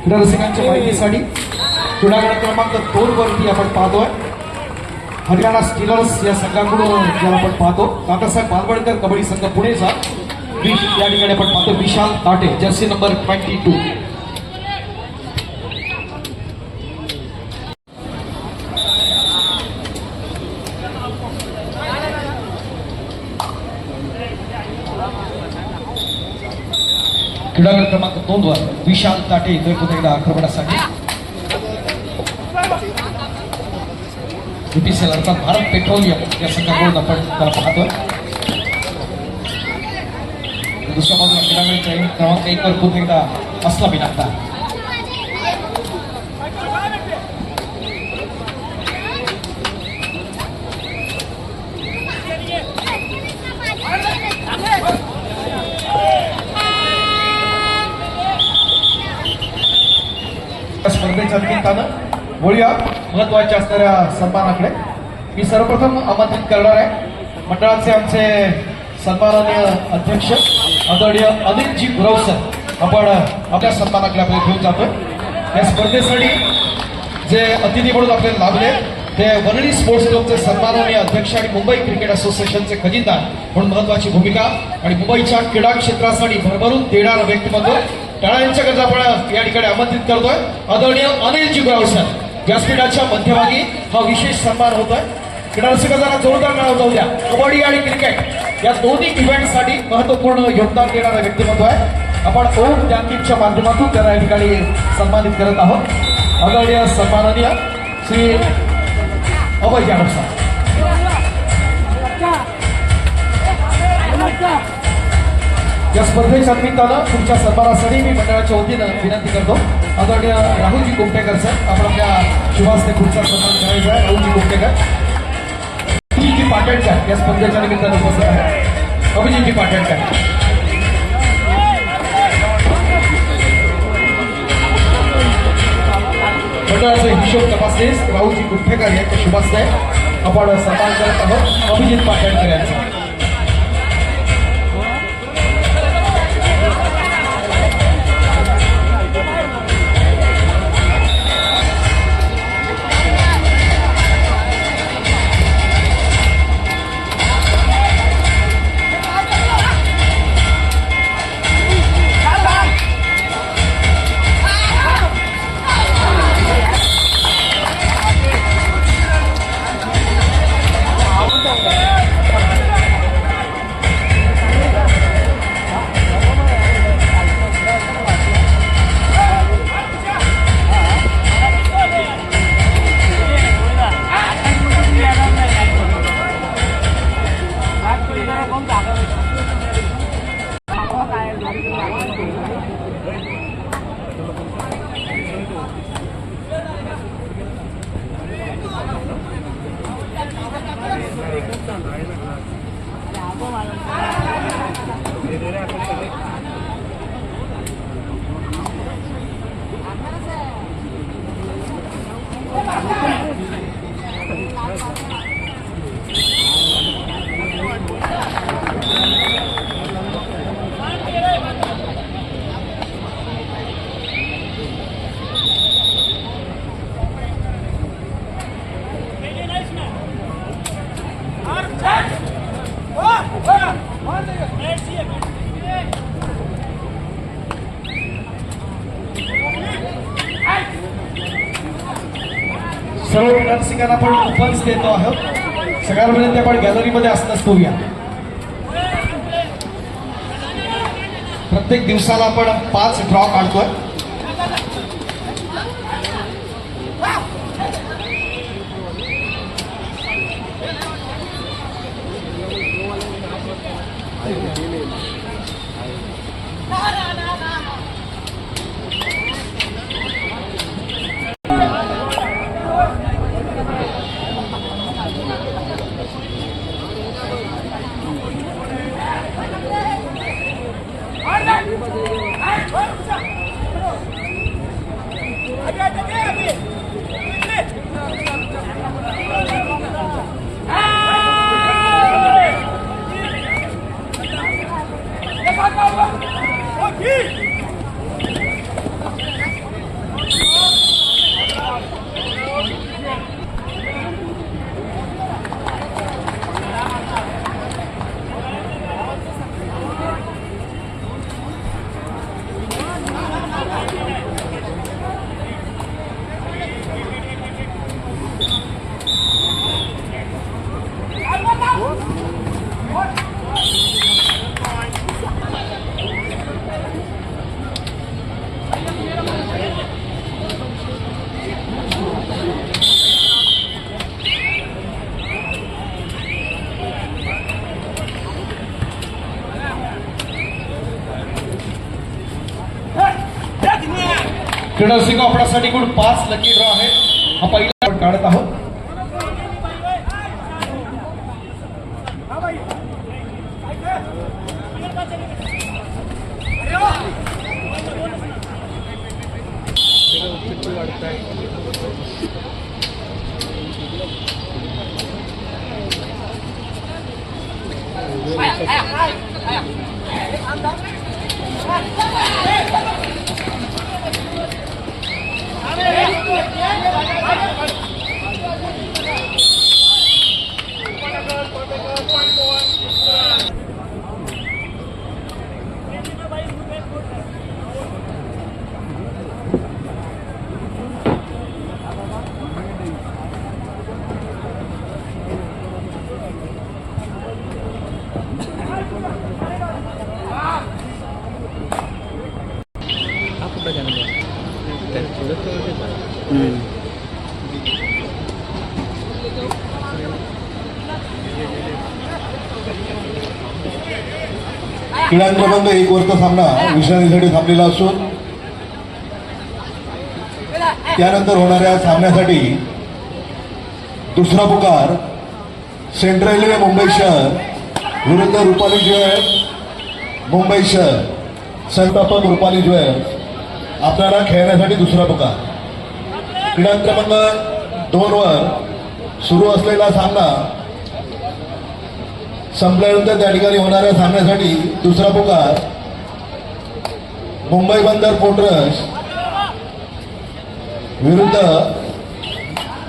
क्रीडा रसिकांच्या माहितीसाठी क्रीडागट क्रमांक 2 वरती आपण पाहतोय हरियाणा स्टीलर्स या संघाकडून ज्याला आपण पाहतो काकासाहेब बालवडकर कबड्डी संघ पुणेचा या ठिकाणी आपण पाहतो विशाल ताटे जर्सी नंबर 22. क्रीडागट क्रमांक 2 वर विशाल ताटे इथे पुन्हा एकदा आक्रमणासाठी UPCL अर्थात भारत पेट्रोलियम या संघाकडून आपण त्याला पाहतोय. दुसऱ्या बाजूला क्रीडागट क्रमांक 1 वर पुन्हा एकदा असला बिनागता स्पर्धेच्या निमित्तानं वळूया महत्वाच्या असणाऱ्या सन्मानाकडे. मी सर्वप्रथम आमंत्रित करणार आहे मंडळाचे आमचे सन्माननीय अध्यक्ष आदरणीय अनिलजी गुरवसर आपण आपल्या सन्मानाकडे आपल्याला घेऊन जातोय. या स्पर्धेसाठी जे अतिथी म्हणून आपल्याला लाभले ते वरळी स्पोर्ट्स क्लबचे सन्माननीय अध्यक्ष आणि मुंबई क्रिकेट असोसिएशनचे खजिनदार म्हणून महत्वाची भूमिका आणि मुंबईच्या क्रीडा क्षेत्रासाठी भरभरून देणारं व्यक्तिमत्व टाळ्यांच्या गरज आपण या ठिकाणी आमंत्रित करतोय आदरणीय अनिलजी गुरवसर. व्यासपीठाच्या मध्यभागी हा विशेष सन्मान होतोय. क्रीडा रसिकांना जोरदार नाव जाऊ द्या. कबड्डी आणि क्रिकेट या दोन्ही इव्हेंटसाठी महत्वपूर्ण योगदान देणारं व्यक्तिमत्व आहे. आपण ओम ज्ञानदीपच्या माध्यमातून त्याला या ठिकाणी सन्मानित करत आहोत. आदरणीय सन्माननीय श्री अभय यादव साहेब. या स्पर्धेच्या निमित्तानं तुमच्या सन्मानासाठी मी मंडळाच्या वतीनं विनंती करतो आदरणीय राहुलजी कुमटेकर सर आपण आपल्या शुभास्ते पुढचा सन्मान करायचा आहे. राहुलजी कुमटेकर अभिजितजी पाटणकर या स्पर्धेच्या निमित्तानं उपस्थित आहे. अभिजितजी पाटणकर मंडळाचे हिशोब तपासनीस राहुलजी कुमटेकर यांच्या शुभास्ते आपण सन्मान करत आहोत अभिजित पाटणकर यांचा. सर्व रसिकांना आपण कुपन्स देतो आहोत. सगळ्यांना विनंती आपण गॅलरीमध्ये असताच पाहूया. प्रत्येक दिवसाला आपण 5 ड्रॉ काढतोय. क्रीडा सिंग आपल्यासाठी एकूण 5 लकी ड्रॉ आहे. हा पहिला आपण काढत आहोत. क्रीडांक क्रमांक 1 वरचा सामना विश्रांतीसाठी थांबलेला असून त्यानंतर होणाऱ्या सामन्यासाठी दुसरा पुकार सेंट्रल रेल्वे मुंबई शहर विरुद्ध रुपाली ज्वेल्स मुंबई शहर. संस्थापक रुपाली ज्वेल्स आपल्याला खेळण्यासाठी दुसरा पुकार. क्रीडांक क्रमांक 2 वर सुरू असलेला सामना संपल्यानंतर त्या ठिकाणी होणाऱ्या सामन्यासाठी दुसरा पुकार मुंबई बंदर पोर्टर्स विरुद्ध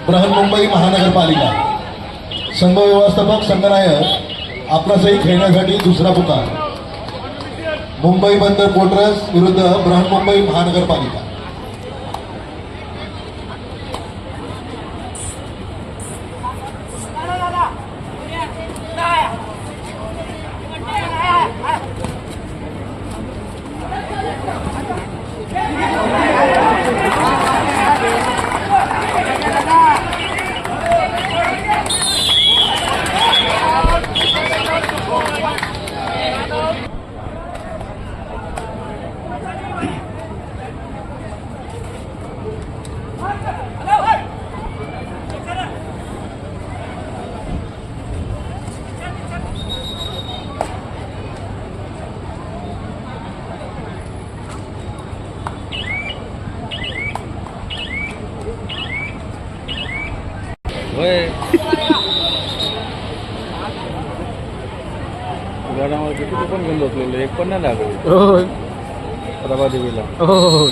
बृहन्मुंबई महानगरपालिका. संघ व्यवस्थापक संघनायक आपणासही खेळण्यासाठी दुसरा पुकार मुंबई बंदर पोर्टर्स विरुद्ध बृहन्मुंबई महानगरपालिका. गाड्यामध्ये किती पण घेऊन बसलेलं एक पण नाही लागलं प्रभादेवीला. हो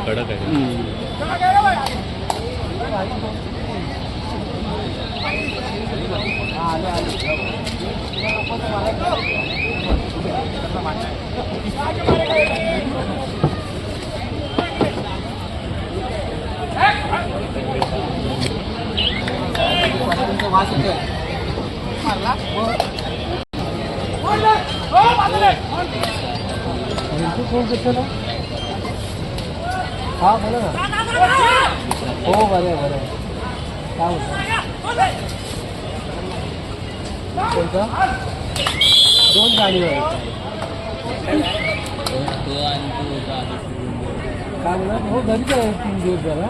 कडक आहे. हा बोला ना. हो बरं बरं काय होतं कोणतं 2 गाडीवर काय बोला. हो घरीच आहे 3 दिवस जरा.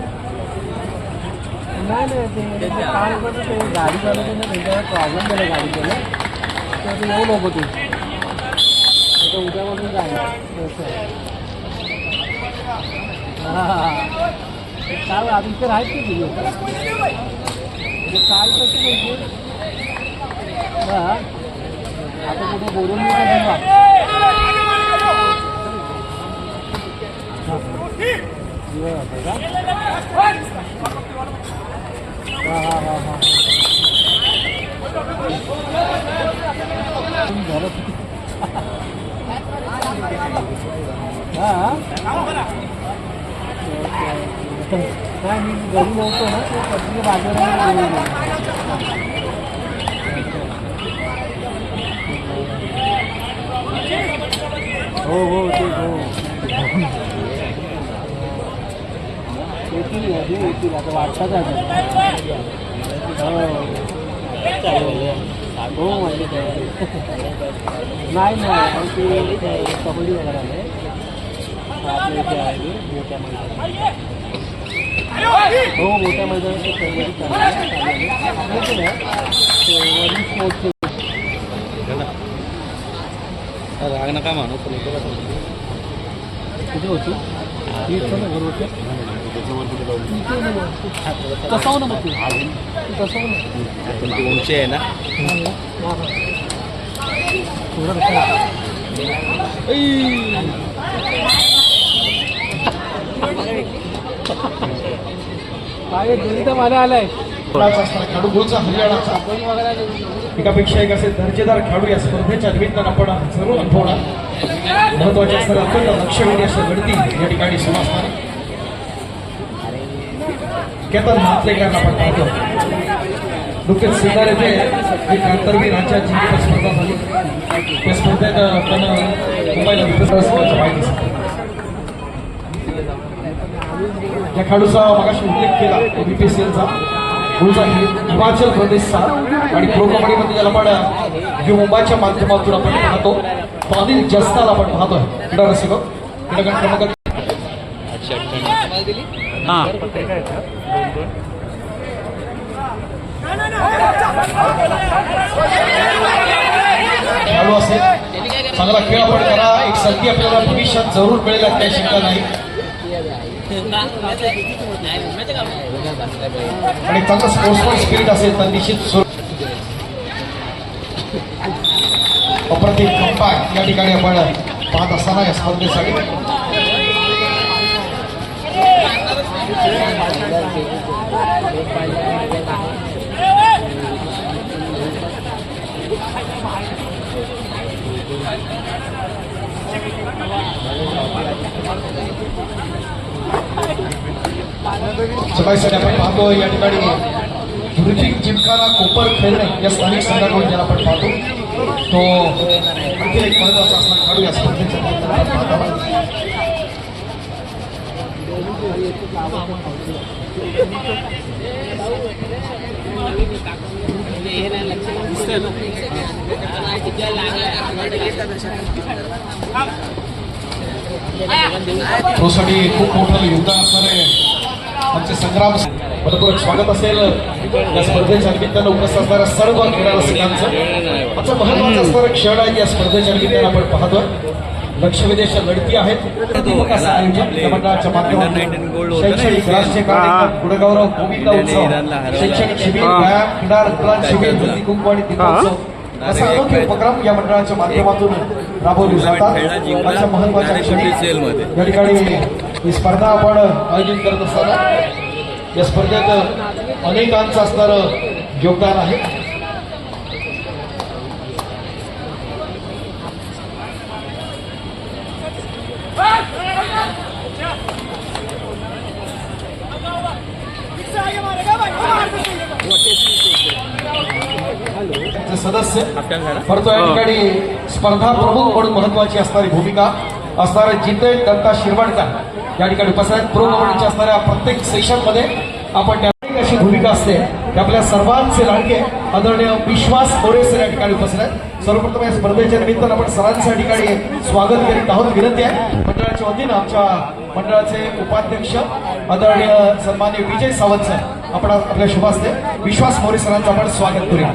नाही ते काय करतं ते गाडी चालवते ना त्यांच्यावर प्रॉब्लेम झाला गाडी केलं तर ते येऊ नको तू आता उद्यापासून जाईल. हां काय आधी तर आहेत की तुझे काल कशी घ्यायची. हां आता कुठे बोलून मी का दिवस होते का? हा हा हा हा नाही मी घरी नव्हतो ना ते पत्नी बाजूला हो हो ते हो येतील आता वाटतात हो माहिती नाही नाही ते कबड्डी वगैरे आले आपल्या इथे आहे मोठ्या मैदानात हो मोठ्या मैदानात कबड्डी चालू राग नका मानू पण इकडे कुठे होती ना घर होते कसं ना मग कसं पण ती उंची आहे ना काय घरी तर मला आलाय खेळाडू गुळचा हरियाणाचा एकापेक्षा एक असे दर्जेदार खेळाडू या स्पर्धेच्या निमित्तानं आपण जरूर अनुभवणार. महत्वाच्या असणाऱ्या अत्यंत लक्षवेधी अशा गळती या ठिकाणी सुरू असणार. केतन महात्लेकरांना आपण पाहतो. नुकतेच सिन्नर येथे एक आंतरवीर राज्यात जिंकण्याची स्पर्धा झाली. त्या स्पर्धेत त्यानं मुंबईला विकसनाची माहिती सांगितली. या खेळाडूचा मगाशी उल्लेख केला BPCLचा गुळचा हिमाचल प्रदेशचा आणि प्रो कबड्डीमध्ये ज्याला आपण मुंबईच्या माध्यमातून आपण पाहतो तो अनिल जस्ताला आपण पाहतोय. क्रीडा रसिक क्रीडा क्रमांक खेळाडू असेल चांगला खेळ आपण करा. एक संधी आपल्याला भविष्यात जरूर मिळेल काही शंका नाही. आणि चांगलं स्पोर्ट्समॅन स्पिरिट असेल तर निश्चित अप्रतिम कंपाक या ठिकाणी आपण पाहत असताना या स्पर्धेसाठी सकाळीसाठी आपण पाहतो या ठिकाणी गुरुजी जिमखाना कोपर खेळणे या स्थानिक संघाकडून ज्याला आपण पाहतो तो आणखी एक महत्वाचा असणार खेळाडू या स्पर्धेच्या प्रोसाठी खूप मोठं योगदान असणारे आमचे संग्राम मनपूर्वक स्वागत असेल या स्पर्धेच्या निमित्तानं उपस्थित असणाऱ्या सर्व क्रीडा रसिकांचं. आजचा महत्वाचा असणारा क्षण आहे या स्पर्धेच्या निमित्तानं आपण पाहतोय. लक्षवेधीच्या लढती आहेत. असं आयोजन या मंडळाच्या माध्यमातून शैक्षणिक राष्ट्रीय कार्यक्रम गुणगौरव भूमिका उत्सव शैक्षणिक शिबिर व्यायाम क्रीडा रक्तदान शिबिर हळदी कुंकू आणि दीपोत्सव असा अनोखे उपक्रम या मंडळाच्या माध्यमातून राबवले जातात. अशा महत्वाच्या क्षणी या ठिकाणी ही स्पर्धा आपण आयोजित करत असताना या स्पर्धेत अनेकांचं असणारं योगदान आहे. सदस्य परंतु या ठिकाणी स्पर्धा प्रमुख म्हणून महत्वाची असणारी भूमिका असणारे जितेन दत्ता शिरवणकर या ठिकाणी उपस्थित आहेत. प्रो कबड्डीच्या असणाऱ्या प्रत्येक सेशनमध्ये आपण त्या अशी भूमिका असते की आपल्या सर्वांचे लाडके आदरणीय विश्वास मोरे सर या ठिकाणी उपस्थित आहेत. सर्वप्रथम या स्पर्धेच्या निमित्तानं आपण सरांचं या ठिकाणी स्वागत करीत आहोत. विनंती आहे मंडळाच्या वतीनं आमच्या मंडळाचे उपाध्यक्ष आदरणीय सन्माननीय विजय सावंत सर आपण आपल्या शुभ हस्ते विश्वास मोरे सरांचं आपण स्वागत करूया.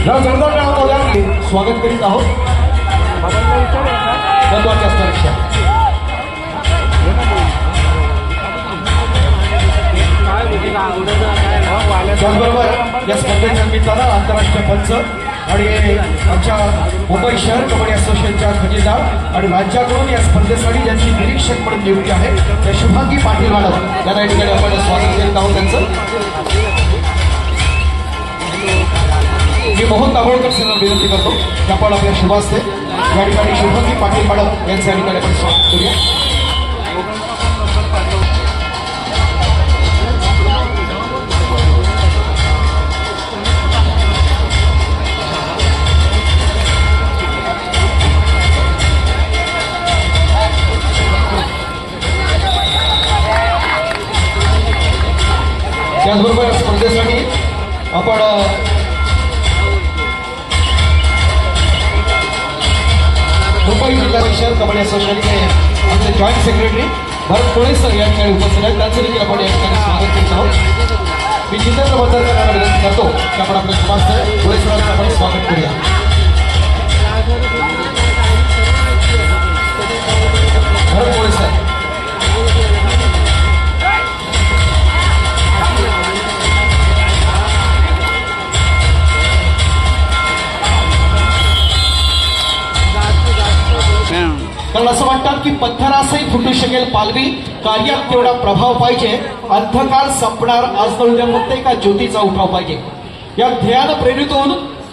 जोरदार स्वागत करीत आहोत. महत्वाच्या असणाऱ्या त्याचबरोबर या स्पर्धेच्या निमित्तानं आंतरराष्ट्रीय पंच आणि आमच्या मुंबई शहर कबड्डी असोसिएशनच्या खजिनदार आणि राज्याकडून या स्पर्धेसाठी ज्यांची निरीक्षक म्हणून नियुक्ती आहे त्या शुभांगी पाटील मॅडम यांना या ठिकाणी आपण स्वागत करीत आहोत त्यांचं. मी मोहन दाभोळकर सरांना विनंती करतो की आपण आपल्या शुभास्ते या ठिकाणी शुभांगी पाटील मॅडम यांच्या या ठिकाणी आपण स्वागत करूया. त्याचबरोबर स्पर्धेसाठी आपण मुंबई जिल्हा शहर कबड्डी असोसिएशनचे आमचे जॉईंट सेक्रेटरी भरत कोळे सर या ठिकाणी उपस्थित आहेत. त्यांचं देखील आपण या ठिकाणी स्वागत करीत आहोत. मी जिल्ह्याचा बद्दल करण्याला विनंती करतो की आपण आपल्या शुभास्ते कोळे सरांचं आपण स्वागत करूया. भरत कोळे सर. कारण असं म्हणतात की पत्थरासही फुटू शकेल पालवी, कार्यात तेवढा प्रभाव पाहिजे, अंधकार संपणार आज न उद्या फक्त एका ज्योतीचा उठाव पाहिजे. या ध्येयानं प्रेरित होऊन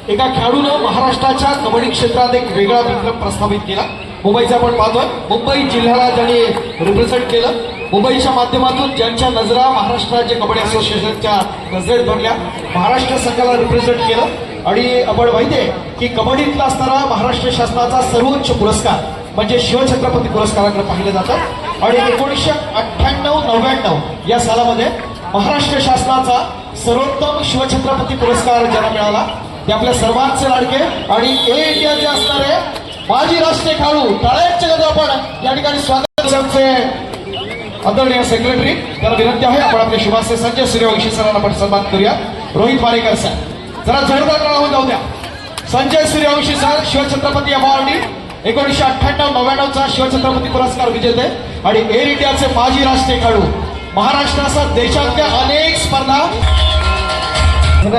एका खेळाडूनं महाराष्ट्राच्या कबड्डी क्षेत्रात एक वेगळा विक्रम प्रस्थापित केला. मुंबईचा आपण पाहतोय, मुंबई जिल्ह्याला ज्यांनी रिप्रेझेंट केलं, मुंबईच्या माध्यमातून ज्यांच्या नजरा महाराष्ट्र राज्य कबड्डी असोसिएशनच्या नजरेत भरल्या, महाराष्ट्र संघाला रिप्रेझेंट केलं. आणि आपण माहिती आहे की कबड्डीतला असणारा महाराष्ट्र शासनाचा सर्वोच्च पुरस्कार म्हणजे शिवछत्रपती पुरस्काराकडे पाहिलं जातं. आणि 1998-99 या सालामध्ये महाराष्ट्र शासनाचा सर्वोत्तम शिवछत्रपती पुरस्कार ज्यांना मिळाला ते आपल्या सर्वांचे लाडके आणि ए इंडियाचे असणारे माजी राष्ट्रीय खेळाडू टाळ्यांच्या गजर आपण या ठिकाणी स्वागत आमचे आदरणीय सेक्रेटरी त्यांना विनंती आहे आपण आपले शुभास्ते संजय सूर्यवंशी सरांना आपण सन्मान करूया. रोहित मारेकर सर जरा जोरदार टाळ्या जाऊ द्या. संजय सूर्यवंशी सर शिवछत्रपती अवॉर्डी 1998-99चा शिवछत्रपती पुरस्कार विजेते आणि एअर इंडियाचे माजी राष्ट्रीय खेळाडू, महाराष्ट्रासह देशातल्या अनेक स्पर्धा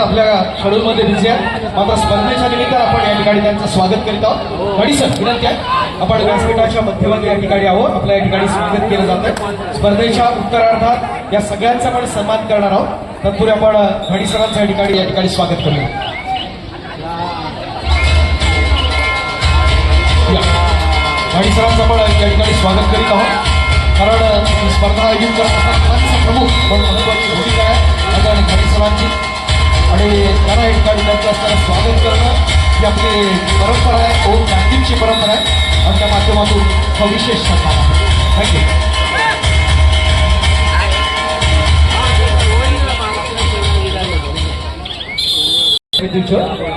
आपल्या शेड्यूलमध्ये बिझी आहे. मात्र स्पर्धेच्या निमित्तानं आपण या ठिकाणी त्यांचं स्वागत करीत आहोत. घडी सर विनंती आहे आपण व्यासपीठाच्या मध्यभागी या ठिकाणी आहोत. आपल्या या ठिकाणी स्वागत केलं जातं. स्पर्धेच्या उत्तरार्धात या सगळ्यांचा आपण सन्मान करणार आहोत. तत्पूर्वी आपण घडी सरांचं या ठिकाणी स्वागत करूया. घडी सरांचं आपण या ठिकाणी स्वागत करीत आहोत. कारण ही स्पर्धा आयोजित करत असताना प्रमुख पण महत्वाची भूमिका आहे आणि घडी सरांची आणि त्यांना या ठिकाणी त्यांचं असताना स्वागत करणं ही आपली परंपरा आहे, ओम बँकिंगची परंपरा आहे आणि त्या माध्यमातून हा विशेष सन्मान आहे. थँक्यू.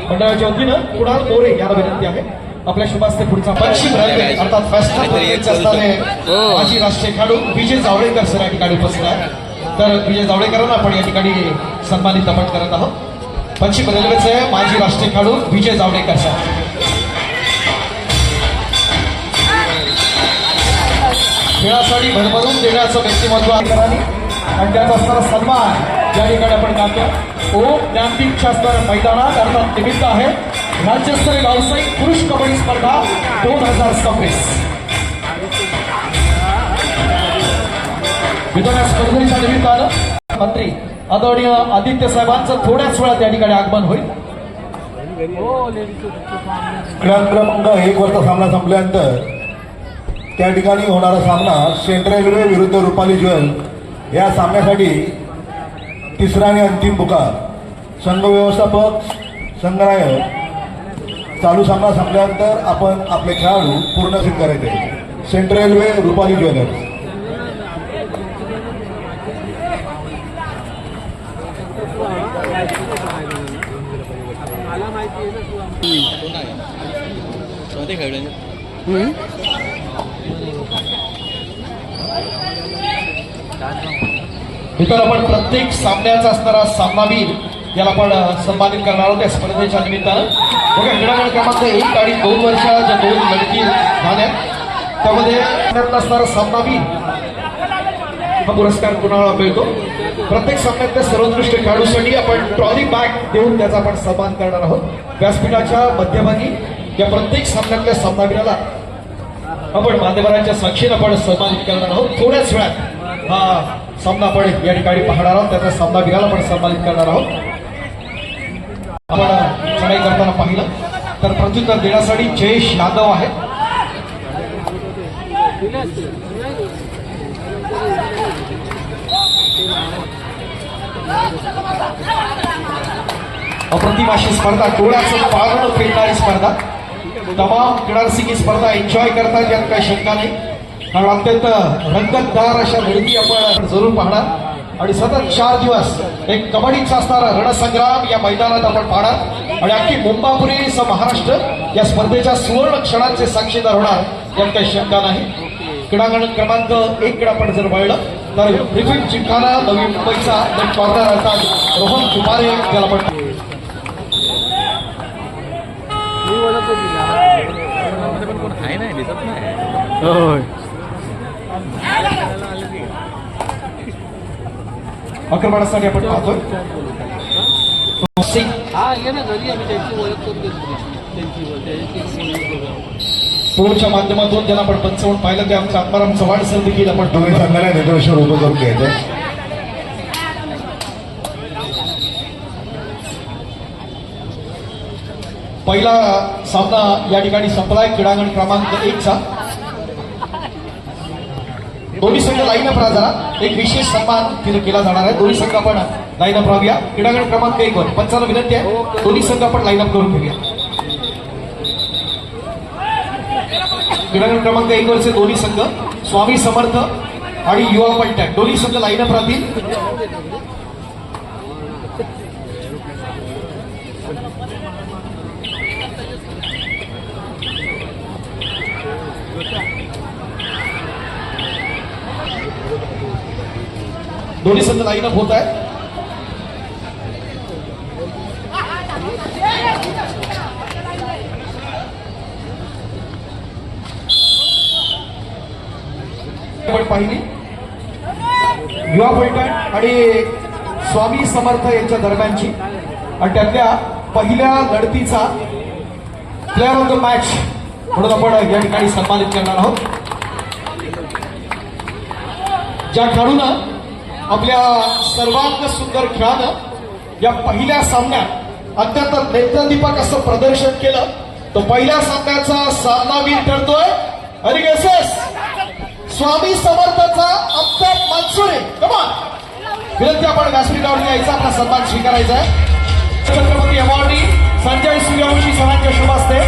मंडळाच्या वतीनं कुणाल मोरे याला विनंती आहे आपल्या शुभास्ते पुढचा पश्चिम रेल्वे अर्थात वेस्टर्न असणारे माजी राष्ट्रीय खेळाडू विजय जावळेकर सर या ठिकाणी उपस्थित आहे. तर विजय जावळेकरांना आपण या ठिकाणी सन्मानित आपण करत आहोत. पश्चिम रेल्वेचे माजी राष्ट्रीय खेळाडू विजय जावळेकर सर. खेळासाठी भरभरून देण्याचं व्यक्तिमत्व आणि त्याचा असणारा सन्मान या ठिकाणी आपण करतो. ओम ज्ञानपीठच्या असणाऱ्या मैदानात अर्थात निमित्त आहे राज्यस्तरीय व्यावसायिक पुरुष कबड्डी स्पर्धा 2026. मित्रांनो स्पर्धेच्या निमित्तानं मंत्री आदरणीय आदित्य साहेबांचं थोड्याच वेळात या ठिकाणी आगमन होईल. क्रमांक 1 वरचा सामना संपल्यानंतर त्या ठिकाणी होणारा सामना सेंट्रल रेल्वे विरुद्ध रुपाली ज्वेल या सामन्यासाठी तिसरा आणि अंतिम पुकार. संघ व्यवस्थापक संघनायक चालू सामना संपल्यानंतर आपण आपले खेळाडू पूर्ण सिद्ध करायचे. Central railway Rupali jewellers. मित्रांनो आपण प्रत्येक सामन्याचा असणारा सामनावीर याला आपण सन्मानित करणार आहोत या स्पर्धेच्या निमित्तानं. बघा क्रीडागड क्रमांक 1 आणि 2 वर्षाच्या ज्या 2 लढती झाल्या त्यामध्ये असणारा सामनावीर हा पुरस्कार कुणाला मिळतो. प्रत्येक सामन्यातल्या सर्वोत्कृष्ट खेळाडूसाठी आपण ट्रॉली बॅग देऊन त्याचा आपण सन्मान करणार आहोत. व्यासपीठाच्या मध्यभागी या प्रत्येक सामन्यातल्या सामनावीराला आपण मान्यवरांच्या साक्षीने आपण सन्मानित करणार आहोत. थोड्याच वेळात हा सामना आपण या ठिकाणी पाहणार आहोत. त्याचा सामनावीराला आपण सन्मानित करणार आहोत. आपण चढाई करताना पाहिलं तर प्रत्युत्तर देण्यासाठी जयेश यादव आहे. अप्रतिम अशी स्पर्धा, डोळ्याचं पारणं फेडणारी स्पर्धा. तमाम क्रीडारसिक ही स्पर्धा एन्जॉय करतात यात काही शंका नाही. कारण अत्यंत रंगतदार अशा लढती आपण जरूर पाहणार आणि सतत 4 दिवस एक कबड्डीचा असणारा रणसंग्राम या मैदानात आपण पाहणार आणि अख्खी मुंबापुरी महाराष्ट्र या स्पर्धेच्या सुवर्ण क्षणांचे साक्षीदार होणार यात काही शंका नाही. क्रीडांगण क्रमांक 1 कडे आपण जर वळलं तर रिफिट जिंकणारा नवी मुंबईचा एक कॉर्नर अर्थात रोहन कुमारे याला आपण पण कोण आहे नाही दिसत नाही. आक्रमणासाठी आपण पाहतोय सिंग हा ये ना घरी आम्ही त्यांची ओळख करून देतो. त्यांची स्पोर्टच्या माध्यमातून ज्यांना आपण पंचावन्न पाहिलं ते आमचं आत्माराम चव्हाण सर देखील आपण तुम्ही सांगायला नेटवर्कवर उभं करून घ्यायचं. पहिला सामना या ठिकाणी संपलाय. क्रीडांगण क्रमांक 1 चा दोन्ही संघ लाईनअप राहा. जरा एक विशेष सन्मान तिथे केला जाणार आहे. दोन्ही संघ आपण लाईनअप राहूया. क्रीडांगण क्रमांक 1 वर पंचांना विनंती आहे दोन्ही संघ आपण लाईनअप करून घेऊया. क्रीडांगण क्रमांक 1 वरचे दोन्ही संघ स्वामी समर्थ आणि युवा पलटण दोन्ही संघ लाईनअप राहतील. दोन्ही संघ लाईनअप होत आहे. आपण पाहिली युवा पलटण आणि स्वामी समर्थ यांच्या दरम्यानची आणि त्यातल्या पहिल्या लढतीचा प्लेअर ऑफ द मॅच म्हणून आपण या ठिकाणी सन्मानित करणार आहोत. ज्या खेळाडूनं आपल्या सर्वांत सुंदर खेळानं या पहिल्या सामन्यात अत्यंत नेत्रदीपक असं प्रदर्शन केलं तो पहिल्या सामन्याचा सामनावीर ठरतोय हरिगेसेस स्वामी समर्थाचा अब्बास मनसुरे. कमान विनंती आपण व्यासपीठावर यायचा आपला सन्मान स्वीकारायचा आहे. छत्रपती अवॉर्डी संजय सूर्यवंशी सरांच्या शुभ हस्ते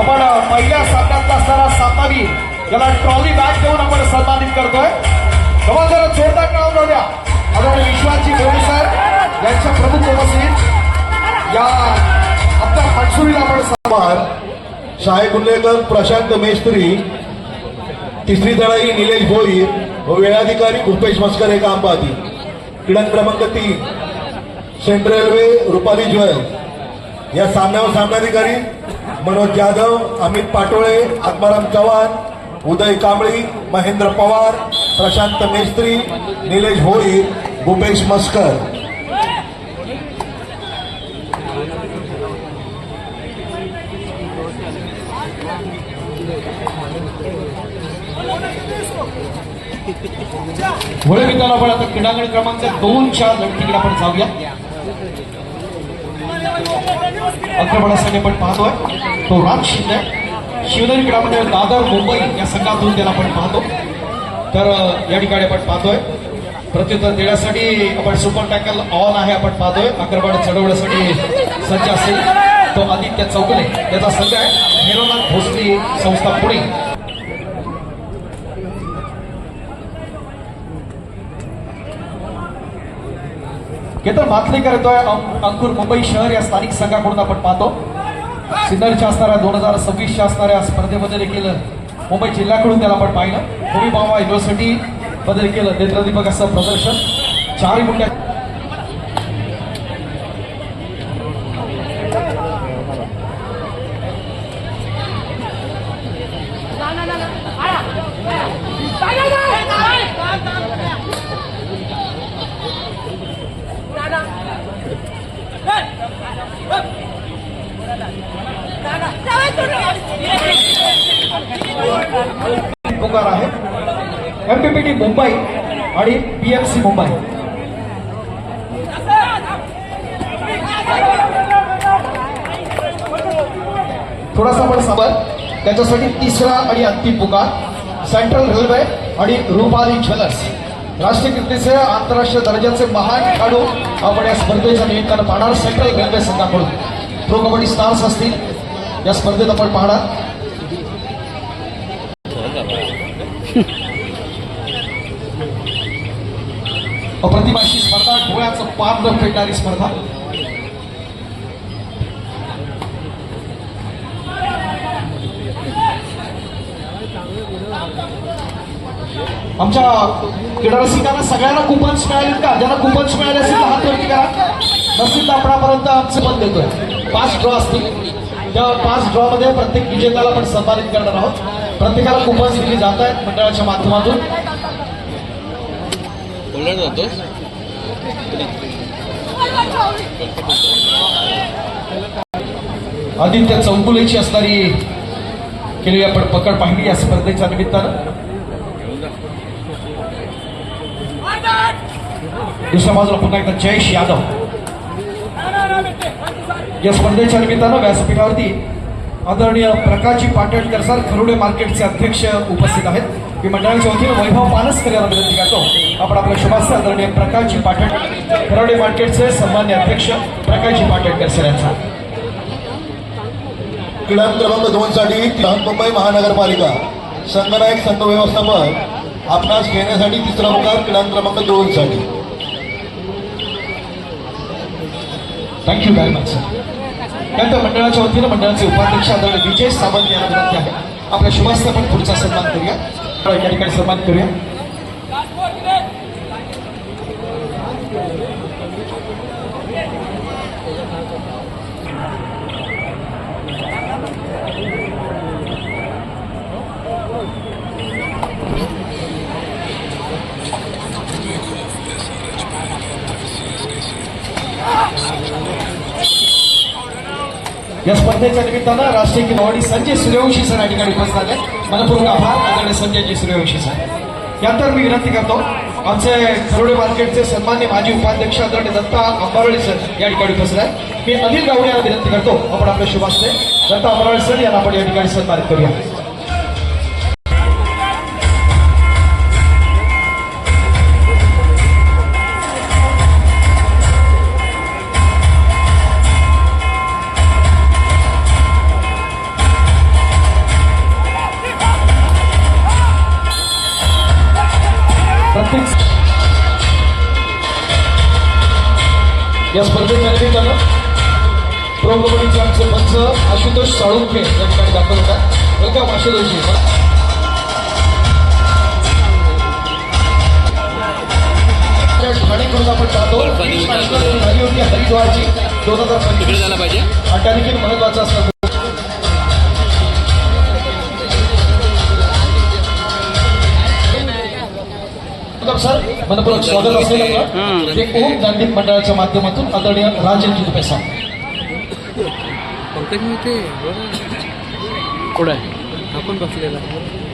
आपण पहिल्या सामन्यातला असणारा सामनावीर याला ट्रॉली बॅग देऊन आपण सन्मानित करतोय. कमान जरा जोरदार टाळ्या लावूया. आदरणीय विश्वासजी मोरे सर यांच्या प्रमुख उपस्थित या अब्बास मनसुरीला आपण सन्मान. शाही गुल्लेकर प्रशांत मेस्त्री, तिसरी लढाई निलेश भोईर व वेळाधिकारी भूपेश मस्कर हे काम पाहतील. क्रीडा क्रमांक 3 सेंट्रल रेल्वे रुपाली ज्वेल या सामन्यावर सामनाधिकारी मनोज जाधव, अमित पाटोळे, आत्माराम चव्हाण, उदय कांबळी, महेंद्र पवार, प्रशांत मेस्त्री, निलेश भोईर, भूपेश मस्कर. पुढे मित्रांनो आपण आता क्रीडांगण क्रमांक 2च्या लढतीकडे आपण जाऊया. आक्रमणासाठी आपण पाहतोय तो राज शिंदे शिवनेरी क्रीडामध्ये दादर मुंबई या संघातून त्याला आपण पाहतो. तर या ठिकाणी आपण पाहतोय प्रत्युत्तर देण्यासाठी आपण सुपर टॅकल ऑन आहे. आपण पाहतोय आक्रमण चढवण्यासाठी सज्ज असेल तो आदित्य चौगले त्याचा संघ आहे. हेरोनाथ भोसले संस्था पुणे. केतन माथलेकर येतोय अंकुर मुंबई शहर या स्थानिक संघाकडून आपण पाहतो. सिन्नरच्या असणाऱ्या 2026च्या असणाऱ्या स्पर्धेमध्ये देखील मुंबई जिल्ह्याकडून त्याला आपण पाहिलं. होमी बाबा युनिव्हर्सिटी मध्ये देखील नेत्रदीपक असं प्रदर्शन 4 गुंड्या. पुकार आहे एमपीपीटी मुंबई आणि पीएमसी मुंबई. थोडासा आपण सांभाळ. त्याच्यासाठी तिसरा आणि अंतिम पुकार सेंट्रल रेल्वे आणि रुपाली ज्वेलर्स. राष्ट्रीय कीर्तीचे आंतरराष्ट्रीय दर्जाचे महान खेळाडू आपण या स्पर्धेच्या निमित्तानं पाहणार. सेंट्रल रेल्वे संघाकडून प्रो कबड्डी स्टार्स असतील या स्पर्धेत आपण पाहणार. अप्रतिम अशी स्पर्धा, डोळ्याचं पाप न फेडणारी स्पर्धा. आमच्या क्रीडा रसिकांना सगळ्यांना कुपन्स मिळाले का? ज्यांना कुपन्स मिळाले असेल तर हात वरती करा. नसेल तर आपणापर्यंत आमचे पण देतोय. 5 ड्रॉ असतील. त्या 5 ड्रॉ मध्ये प्रत्येक विजेत्याला आपण सन्मानित करणार आहोत. प्रत्येकाला कुपन्स दिली जात आहेत मंडळाच्या माध्यमातून. आदित्य चौगुलेची असणारी केलेली आपण पकड पाहिली या स्पर्धेच्या निमित्तानं. दुसऱ्या बाजूला पुन्हा एकदा जयेश यादव या स्पर्धेच्या निमित्तानं व्यासपीठावरती आदरणीय प्रकाशजी पाटणकर सर खरुडे मार्केटचे अध्यक्ष उपस्थित आहेत. मी मंडळाच्या वतीनं वैभव पानसकर यांना विनंती करतो आपण आपल्या शुभास्ते आदरणीय प्रकाशजी पाटण खरुडे मार्केटचे सन्मान्य अध्यक्ष प्रकाशजी पाटणकर सर यांचा. क्रीडा क्रमांक 2 साठी मुंबई महानगरपालिका संघनायक संघ व्यवस्थापक आपणास खेळण्यासाठी तिसरा पुकार क्रीडा क्रमांक 2 साठी. Thank you very much sir. त्यानंतर मंडळाच्या वतीनं मंडळाचे उपाध्यक्ष आदरणीय विजय सावंत यांना विनंती आहे आपल्या शुभास्ते आपण पुढचा सन्मान करूया. या ठिकाणी सन्मान करूया. या स्पर्धेच्या निमित्तानं राष्ट्रीय खेळाडू संजय सूर्यवंशी सर या ठिकाणी उपस्थित झाले. मनपूर्वक आभार आदरणीय संजयजी सूर्यवंशी सर. यानंतर मी विनंती करतो आमचे खरुडे मार्केटचे सन्मान्य माजी उपाध्यक्ष आदरणीय दत्ता अंबारळे सर या ठिकाणी उपस्थित आहेत. मी अनिल गावडे यांना विनंती करतो आपण आपल्या शुभास्ते दत्ता अंबारळे सर यांना आपण या ठिकाणी सन्मानित करूया. या स्पर्धेच्या निमित्तानं प्रो कबड्डीचे आमचे पंच आशुतोष साळुंखे या ठिकाणी दाखल होतात. वेलकम आशुतोषजी. ठाणेकडून आपण पाहतो झाली होती हरिद्वारची 2025 आणि त्या देखील महत्वाचं असतं. सर मनपूर्वक स्वागत असलेलं ते ओम दांडी मंडळाच्या माध्यमातून आदरणीय राजन पैसा पुढे आपण बसलेला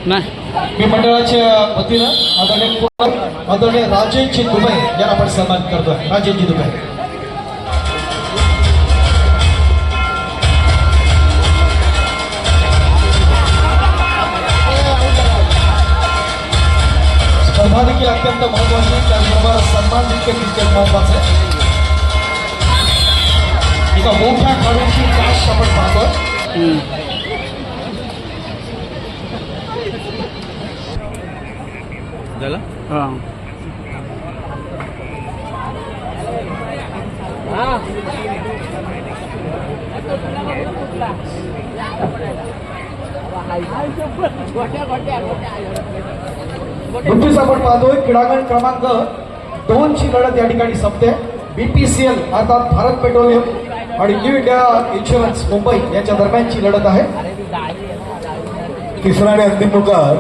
नाही. मी मंडळाच्या वतीनं आदरणीय राजेंची दुबे यांना आपण सन्मान करतोय. राजेंची दुबे. स्पर्धा देखील अत्यंत महत्वाची, त्याचबरोबर सन्मान देखील तितकेच महत्वाचे. एका मोठ्या खेळाडूची काश आपण पाहतोय. झालं नुकतीच आपण पाहतोय क्रीडांगण क्रमांक 2 ची लढत या ठिकाणी संपते. BPCL अर्थात भारत पेट्रोलियम आणि न्यू इंडिया इन्शुरन्स मुंबई यांच्या दरम्यानची लढत आहे. तिसरा आणि अंतिम पुकार